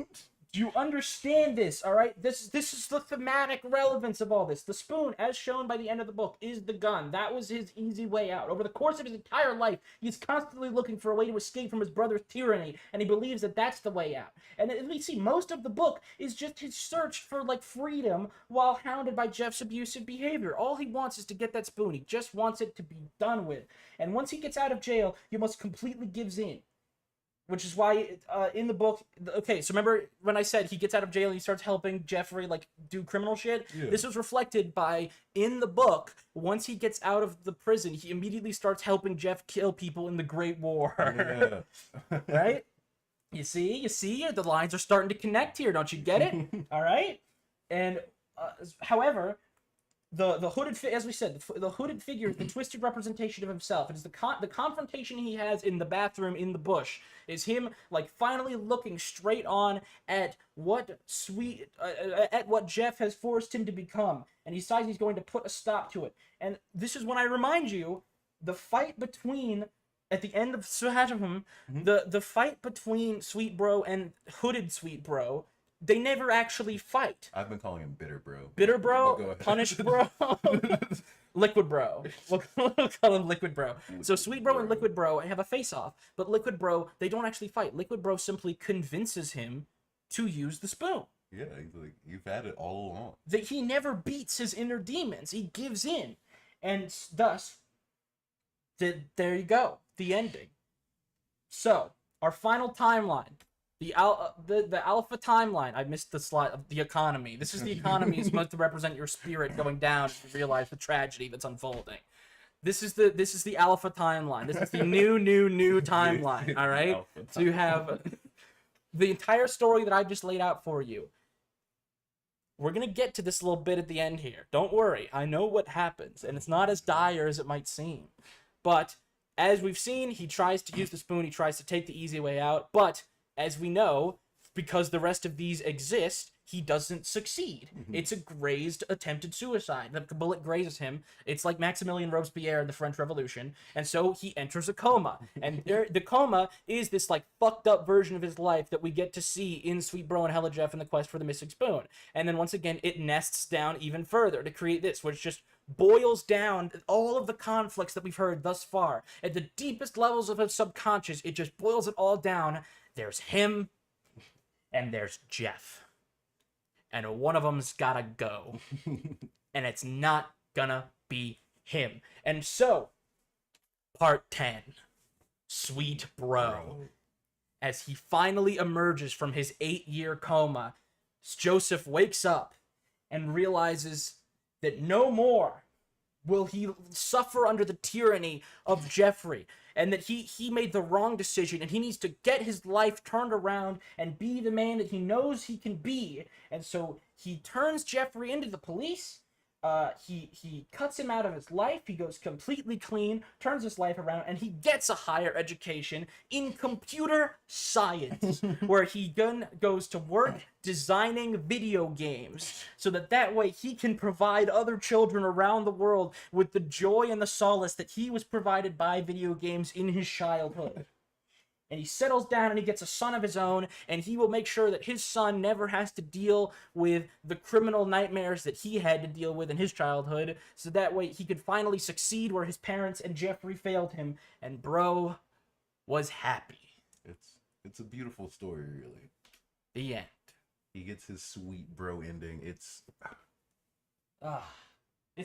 Do you understand this? All right? This is the thematic relevance of all this. The spoon, as shown by the end of the book, is the gun. That was his easy way out. Over the course of his entire life, he's constantly looking for a way to escape from his brother's tyranny, and he believes that that's the way out. And we see most of the book is just his search for, freedom while hounded by Jeff's abusive behavior. All he wants is to get that spoon. He just wants it to be done with. And once he gets out of jail, he almost completely gives in. Which is why, in the book... Okay, so remember when I said he gets out of jail and he starts helping Jeffrey, do criminal shit? Yeah. This was reflected by, in the book, once he gets out of the prison, he immediately starts helping Jeff kill people in the Great War. Yeah. Right? You see? The lines are starting to connect here, don't you get it? All right? And, however... the hooded as we said, the hooded figure is the twisted representation of himself. It is the confrontation he has in the bathroom in the bush is him like finally looking straight on at what Jeff has forced him to become, and he decides he's going to put a stop to it. And this is when I remind you, the fight between at the end of SAHCon, the fight between Sweet Bro and hooded Sweet Bro. They never actually fight. I've been calling him Bitter Bro. Bitter Bro, Go ahead. Punished Bro, Liquid Bro. We'll call him Liquid Bro. So Sweet Bro and Liquid Bro have a face-off, but Liquid Bro, they don't actually fight. Liquid Bro simply convinces him to use the spoon. Yeah, he's like, you've had it all along. That he never beats his inner demons. He gives in. And thus, there you go. The ending. So, our final timeline. The alpha timeline. I missed the slide of the economy. This is the economy. It's supposed to represent your spirit going down as you realize the tragedy that's unfolding. This is the alpha timeline. This is the new timeline. All right. So you have the entire story that I just laid out for you. We're gonna get to this little bit at the end here. Don't worry. I know what happens, and it's not as dire as it might seem. But as we've seen, he tries to use the spoon. He tries to take the easy way out, but as we know, because the rest of these exist, he doesn't succeed. It's a grazed attempted suicide. The bullet grazes him. It's like Maximilien Robespierre in the French Revolution. And so he enters a coma. And the coma is this like fucked up version of his life that we get to see in Sweet Bro and Hella Jeff in the quest for the missing spoon. And then once again, it nests down even further to create this, which just boils down all of the conflicts that we've heard thus far. At the deepest levels of his subconscious, it just boils it all down. There's him, and there's Jeff. And one of them's gotta go. And it's not gonna be him. And so, part 10. Sweet Bro. As he finally emerges from his 8-year coma, Joseph wakes up and realizes that no more will he suffer under the tyranny of Jeffrey, and that he made the wrong decision, and he needs to get his life turned around and be the man that he knows he can be. And so he turns Jeffrey into the police. He cuts him out of his life. He goes completely clean, turns his life around, and he gets a higher education in computer science, where he goes to work designing video games, so that way he can provide other children around the world with the joy and the solace that he was provided by video games in his childhood. And he settles down and he gets a son of his own, and he will make sure that his son never has to deal with the criminal nightmares that he had to deal with in his childhood, so that way he could finally succeed where his parents and Jeffrey failed him, and Bro was happy. It's a beautiful story, really. The end. He gets his Sweet Bro ending. It's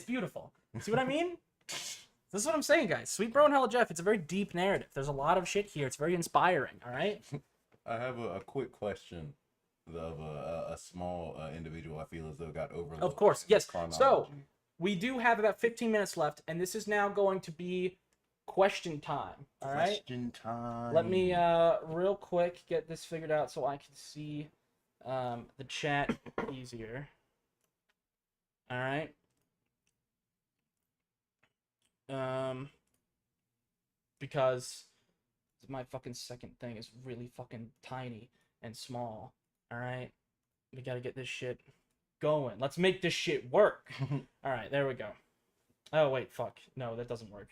beautiful. See what I mean? This is what I'm saying, guys. Sweet Bro and Hella Jeff, it's a very deep narrative. There's a lot of shit here. It's very inspiring, all right? I have a quick question of a small individual I feel as though got overlooked. Of course, yes. Chronology. So, we do have about 15 minutes left, and this is now going to be question time, all right? Question time. Let me, real quick, get this figured out so I can see the chat easier. All right? Because my fucking second thing is really fucking tiny and small. All right, we gotta get this shit going. Let's make this shit work. All right, there we go. Oh wait, fuck. No, that doesn't work.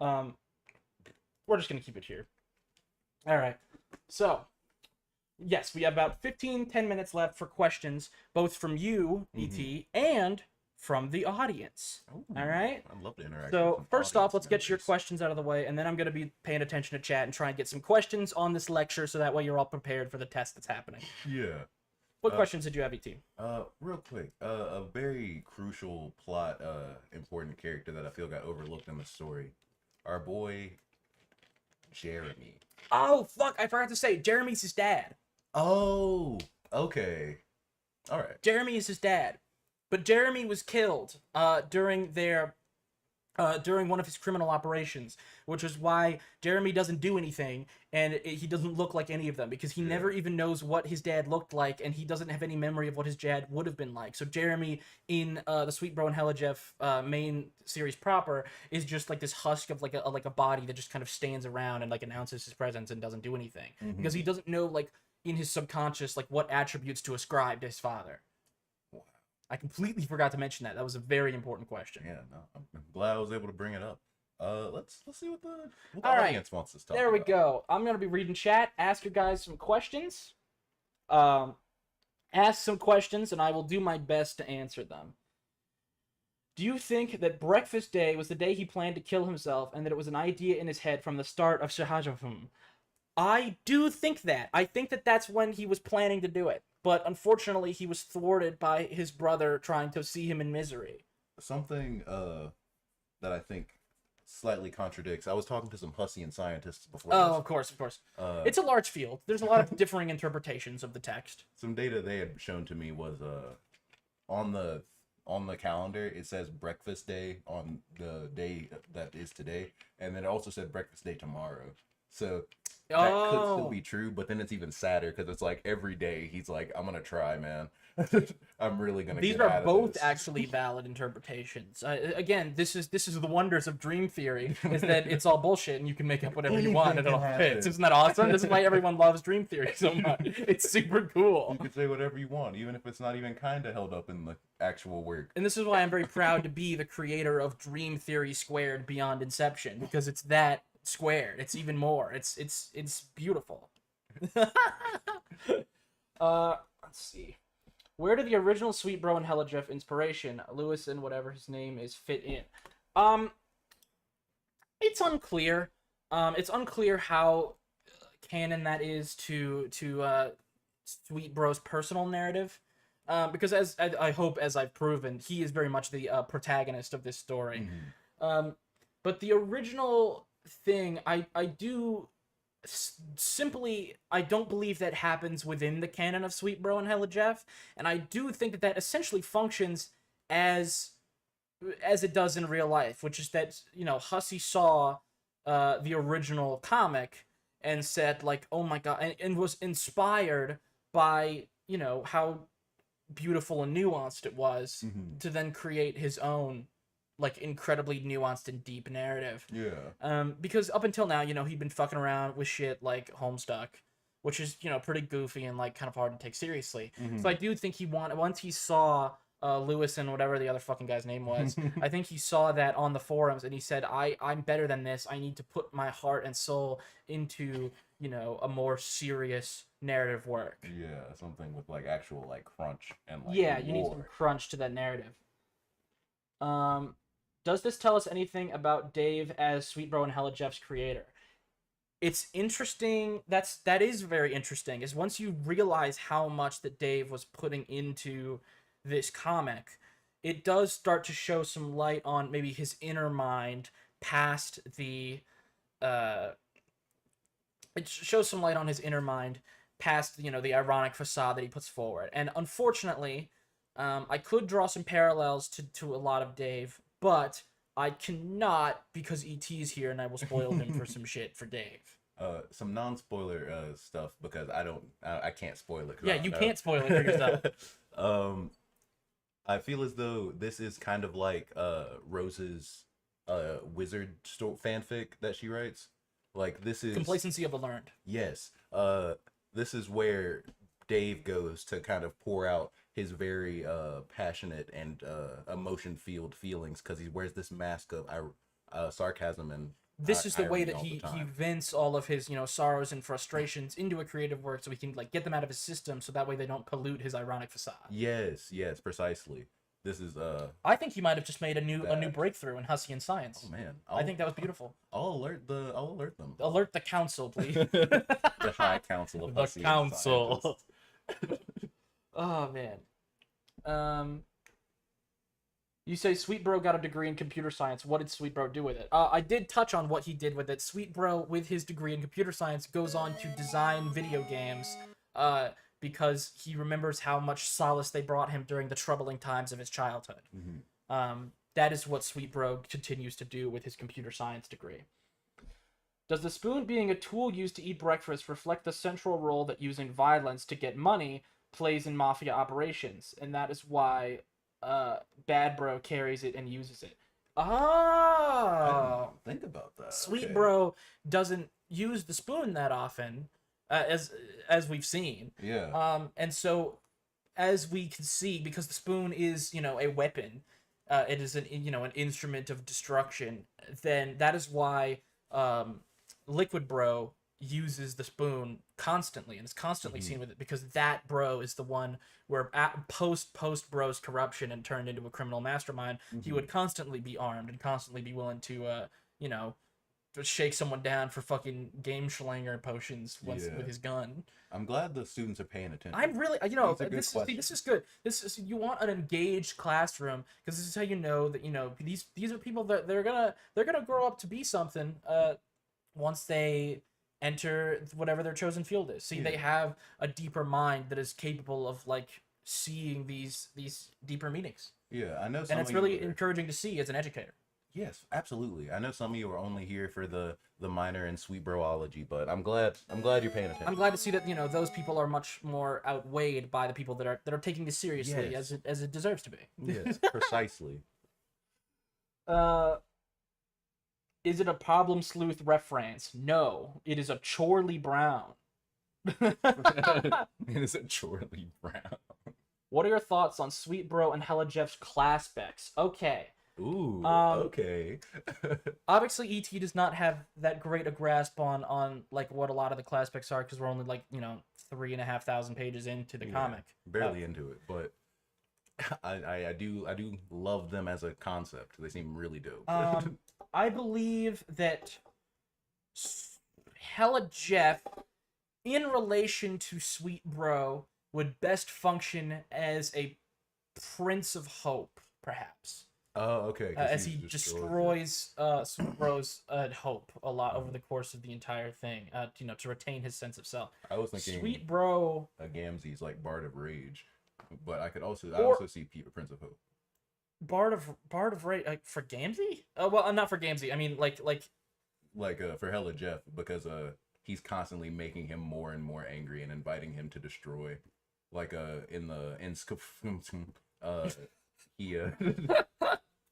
We're just gonna keep it here. All right. So, yes, we have about 10 minutes left for questions, both from you, ET, and from the audience. Ooh, all right? I love the interaction. So first off, let's get your questions out of the way, and then I'm going to be paying attention to chat and try and get some questions on this lecture, so that way you're all prepared for the test that's happening. Yeah. What questions did you have, ET? Real quick, a very crucial plot, important character that I feel got overlooked in the story. Our boy, Jeremy. Oh, fuck, I forgot to say, Jeremy's his dad. Oh, okay. All right. Jeremy is his dad. But Jeremy was killed during their during one of his criminal operations, which is why Jeremy doesn't do anything, and he doesn't look like any of them, because he never even knows what his dad looked like, and he doesn't have any memory of what his dad would have been like. So Jeremy, in the Sweet Bro and Hella Jeff main series proper, is just like this husk of like a body that just kind of stands around and like announces his presence and doesn't do anything, because he doesn't know, like, in his subconscious, like, what attributes to ascribe to his father. I completely forgot to mention that. That was a very important question. Yeah, no, I'm glad I was able to bring it up. Let's see what the audience wants us to talk There we about. go. I'm gonna be reading chat. Ask you guys some questions. Ask some questions, and I will do my best to answer them. Do you think that Breakfast Day was the day he planned to kill himself, and that it was an idea in his head from the start of SAHCon? I do think that. I think that that's when he was planning to do it. But unfortunately, he was thwarted by his brother trying to see him in misery. Something that I think slightly contradicts. I was talking to some Hussian scientists before. Oh, this. of course, of course. It's a large field. There's a lot of differing interpretations of the text. Some data they had shown to me was on the calendar it says Breakfast Day on the day that is today, and then it also said Breakfast Day tomorrow. So that could still be true, but then it's even sadder because it's like every day he's like, I'm gonna try, man. I'm really gonna. These get are out of both this. actually valid interpretations. Again, this is the wonders of dream theory, is that it's all bullshit and you can make up whatever you want and it all fits. Isn't that awesome? This is why everyone loves dream theory so much. It's super cool. You can say whatever you want, even if it's not even kind of held up in the actual work. And this is why I'm very proud to be the creator of Dream Theory Squared Beyond Inception, because it's that squared. It's even more. It's beautiful. Let's see. Where did the original Sweet Bro and Hella Jeff inspiration, Lewis and whatever his name is, fit in? It's unclear. It's unclear how canon that is to Sweet Bro's personal narrative. Because as I hope, as I've proven, he is very much the protagonist of this story. But the original thing, I do simply, I don't believe that happens within the canon of Sweet Bro and Hella Jeff, and I do think that essentially functions as it does in real life, which is that, you know, Hussey saw the original comic and said, like, oh my god, and was inspired by, you know, how beautiful and nuanced it was to then create his own, like, incredibly nuanced and deep narrative. Yeah. Because up until now, you know, he'd been fucking around with shit like Homestuck, which is, you know, pretty goofy and, like, kind of hard to take seriously. So I do think once he saw Lewis and whatever the other fucking guy's name was, I think he saw that on the forums and he said, I'm better than this. I need to put my heart and soul into, you know, a more serious narrative work. Yeah, something with, like, actual, like, crunch and, like, Yeah, you need some crunch to that narrative. Does this tell us anything about Dave as Sweet Bro and Hella Jeff's creator? It's interesting. That is very interesting. Is once you realize how much that Dave was putting into this comic, it does start to show some light on maybe his inner mind past the. It shows some light on his inner mind past, you know, the ironic facade that he puts forward. And unfortunately, I could draw some parallels to a lot of Dave, but I cannot because ET's here and I will spoil him for some shit for Dave. Some non-spoiler stuff because I can't spoil it. Yeah, you can't spoil it for yourself. I feel as though this is kind of like Rose's wizard fanfic that she writes. Like, this is Complacency of a Learned. Yes. This is where Dave goes to kind of pour out his very passionate and emotion-filled feelings because he wears this mask of sarcasm and this is the way that irony all the he time. vents all of his, you know, sorrows and frustrations into a creative work so he can, like, get them out of his system so that way they don't pollute his ironic facade. Yes, precisely. This is I think he might have just made a new breakthrough in Hussey and science. oh man. I think that was beautiful. I'll alert them. Alert the council, please. The High Council of The Hussey and council. Scientists. Oh man. You say Sweet Bro got a degree in computer science. What did Sweet Bro do with it? I did touch on what he did with it. Sweet Bro, with his degree in computer science, goes on to design video games because he remembers how much solace they brought him during the troubling times of his childhood. that is what Sweet Bro continues to do with his computer science degree. Does the spoon being a tool used to eat breakfast reflect the central role that using violence to get money plays in mafia operations? And that is why Bad Bro carries it and uses it. I Oh, didn't think about that. Sweet Okay. Bro doesn't use the spoon that often, as we've seen. Yeah. And so, as we can see, because the spoon is, a weapon, it is an instrument of destruction. Then that is why Liquid Bro uses the spoon constantly and is constantly seen with it, because that bro is the one where at post bro's corruption and turned into a criminal mastermind, he would constantly be armed and constantly be willing to to shake someone down for fucking game schlanger potions once Yeah. with his gun. I'm glad the students are paying attention. I'm really, These are good this questions. is good. This is, you want an engaged classroom, because this is how you know that these are people that they're gonna grow up to be something. Once they enter whatever their chosen field is. See, they have a deeper mind that is capable of like seeing these deeper meanings. Yeah, I know. And it's really encouraging to see as an educator. Yes, absolutely. I know some of you are only here for the minor and sweet broology, but I'm glad you're paying attention. I'm glad to see that those people are much more outweighed by the people that are taking this seriously, Yes. as it deserves to be. Yes, precisely. Is it a problem sleuth reference? No, it is a Chorley Brown. It is a Chorley Brown. What are your thoughts on Sweet Bro and Hella Jeff's class specs? Okay. Ooh, okay. Obviously, ET does not have that great a grasp on like what a lot of the class specs are, because we're only like 3,500 pages into the comic. Barely into it, but I do love them as a concept. They seem really dope. I believe that Hella Jeff, in relation to Sweet Bro, would best function as a Prince of Hope, perhaps. Oh, okay. As he destroys Sweet Bro's hope a lot over the course of the entire thing, to retain his sense of self. I was thinking Sweet Bro, Gamzee's like Bard of Rage, but I also see Prince of Hope. Bard of Rage, like for Gamzee? Well, not for Gamzee. I mean, like for Hella Jeff, because he's constantly making him more and more angry and inviting him to destroy. Like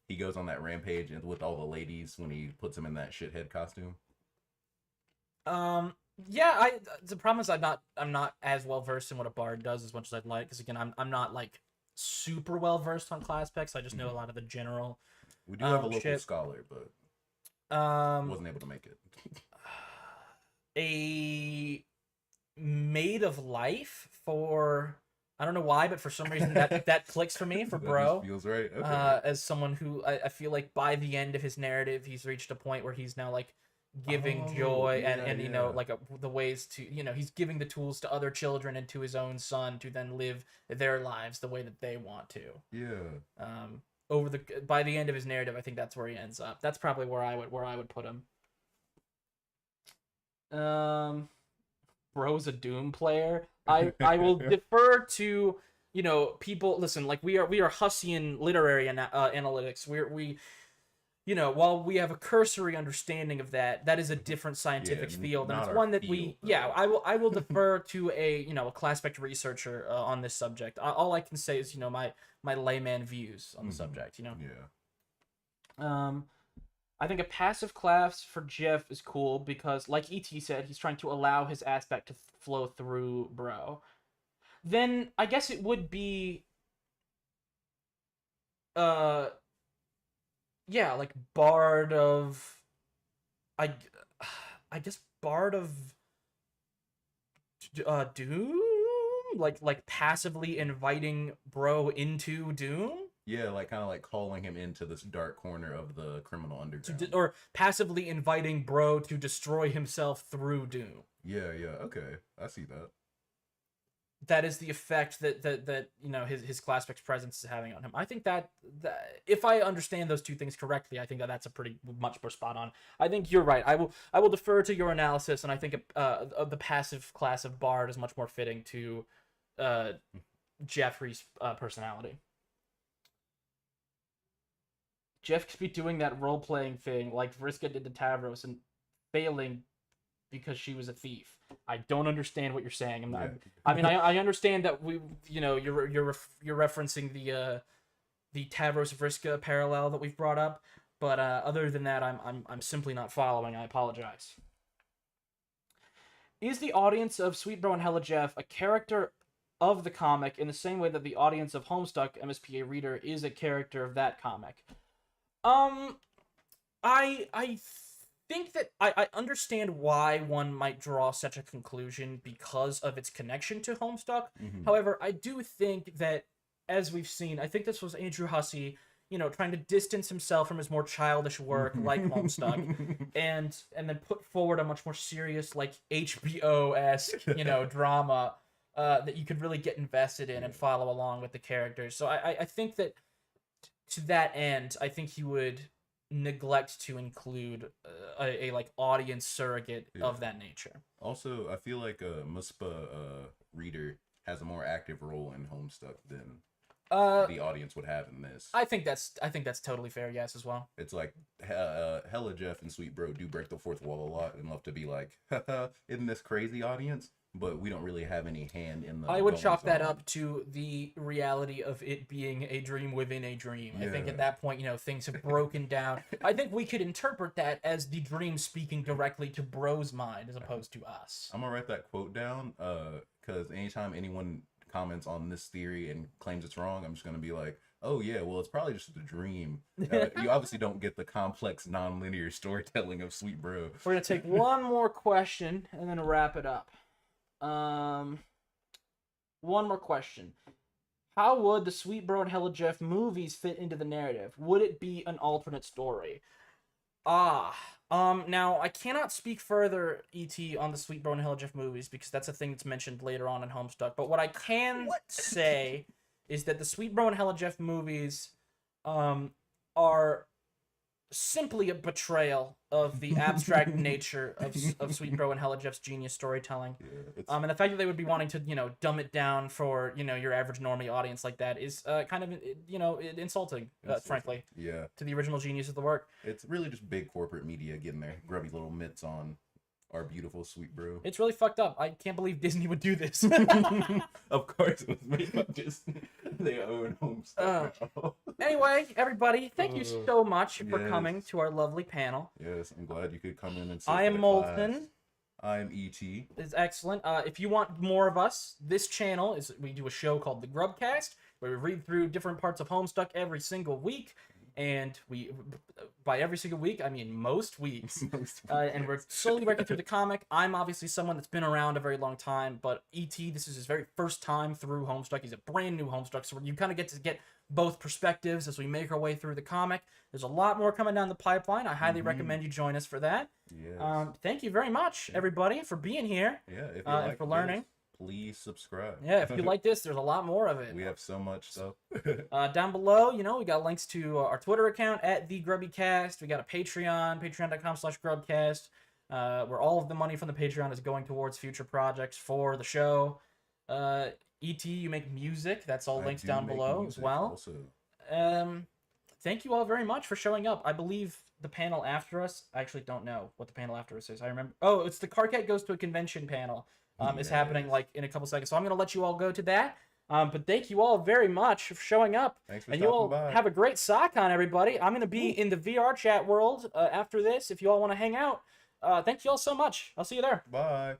he goes on that rampage with all the ladies when he puts him in that shithead costume. Yeah, the problem is I'm not as well versed in what a bard does as much as I'd like, because again, I'm not like super well versed on class specs. I just know a lot of the general. We do have a local scholar, but wasn't able to make it. A Maid of Life for, I don't know why, but for some reason that clicks for me, for Bro. Feels right. Okay. As someone who I feel like by the end of his narrative, he's reached a point where he's now like giving joy and like the ways to, he's giving the tools to other children and to his own son to then live their lives the way that they want to. Yeah. By the end of his narrative, I think that's where he ends up. That's probably where I would put him. Bro's a Doom player. I will defer to people. Listen, like we are Hussian literary analytics. We while we have a cursory understanding of that is a different scientific field, and it's one that I will defer to a class spec researcher on this subject. All I can say is my layman views on the subject. Yeah. I think a passive class for Jeff is cool because, like ET said, he's trying to allow his aspect to flow through Bro. Then I guess it would be, like Bard of, I guess Bard of Doom, like passively inviting Bro into Doom. Yeah, like kind of like calling him into this dark corner of the criminal underground. Or passively inviting Bro to destroy himself through Doom. Yeah, okay. I see that. That is the effect that his class spec's presence is having on him. I think that if I understand those two things correctly, I think that's a pretty much more spot on. I think you're right. I will defer to your analysis, and I think the passive class of Bard is much more fitting to Jeffrey's personality. Jeff could be doing that role-playing thing like Vriska did to Tavros and failing because she was a thief. I don't understand what you're saying. I mean, I understand that you're referencing the Tavros Vriska parallel that we've brought up, but other than that, I'm simply not following. I apologize. Is the audience of Sweet Bro and Hella Jeff a character of the comic in the same way that the audience of Homestuck MSPA Reader is a character of that comic? I think that I understand why one might draw such a conclusion because of its connection to Homestuck. Mhm. However, I do think that, as we've seen, I think this was Andrew Hussey, trying to distance himself from his more childish work like Homestuck, and then put forward a much more serious, like HBO-esque, drama that you could really get invested in and follow along with the characters. So I think that to that end, I think he would neglect to include a like audience surrogate of that nature. Also, I feel like Muspa Reader has a more active role in Homestuck than the audience would have in this. I think that's totally fair, yes, as well. It's like Hella Jeff and Sweet Bro do break the fourth wall a lot and love to be like, isn't this crazy, audience? But we don't really have any hand in the. I would chalk that up to the reality of it being a dream within a dream. I think at that point, things have broken down. I think we could interpret that as the dream speaking directly to Bro's mind as opposed to us. I'm gonna write that quote down, because anytime anyone comments on this theory and claims it's wrong, I'm just gonna be like, oh yeah, well, it's probably just a dream. You obviously don't get the complex non-linear storytelling of Sweet Bro. We're gonna take one more question and then wrap it up. One more question. How would the Sweet Bro and Hella Jeff movies fit into the narrative? Would it be an alternate story? Now I cannot speak further, ET, on the Sweet Bro and Hella Jeff movies because that's a thing that's mentioned later on in Homestuck. But what I can say is that the Sweet Bro and Hella Jeff movies, are simply a betrayal of the abstract nature of Sweet Bro and Hella Jeff's genius storytelling. And the fact that they would be wanting to, dumb it down for, your average normie audience like that is kind of, insulting, frankly. Yeah. To the original genius of the work. It's really just big corporate media getting their grubby little mitts on our beautiful Sweet Bro. It's really fucked up. I can't believe Disney would do this. Of course, it was made by Disney. They own Homestuck. Anyway, everybody, thank you so much for coming to our lovely panel. Yes, I'm glad you could come in and sit I am for the Molten. class. I am ET. It's excellent. If you want more of us, this channel we do a show called the GrubCast, where we read through different parts of Homestuck every single week. And by every single week, I mean most weeks. And we're slowly working through the comic. I'm obviously someone that's been around a very long time, but E.T., this is his very first time through Homestuck. He's a brand new Homestuck, so you kind of get to get both perspectives as we make our way through the comic. There's a lot more coming down the pipeline. I highly recommend you join us for that. Yes. Thank you very much, everybody, for being here. Yeah, if you and for learning. Please subscribe. Yeah, if you like this, there's a lot more of it. We have so much stuff. Down below, we got links to our Twitter account at @TheGrubbyCast. We got a Patreon, patreon.com/GrubCast, where all of the money from the Patreon is going towards future projects for the show. ET, you make music. That's all links down below as well. Also. Thank you all very much for showing up. I believe the panel after us, I actually don't know what the panel after us is. I remember. Oh, it's the Carcat Goes to a Convention panel. Is happening like in a couple seconds. So I'm going to let you all go to that. But thank you all very much for showing up. Thanks for and you all by. Have a great SAHCon, everybody. I'm going to be in the VR chat world after this if you all want to hang out. Thank you all so much. I'll see you there. Bye.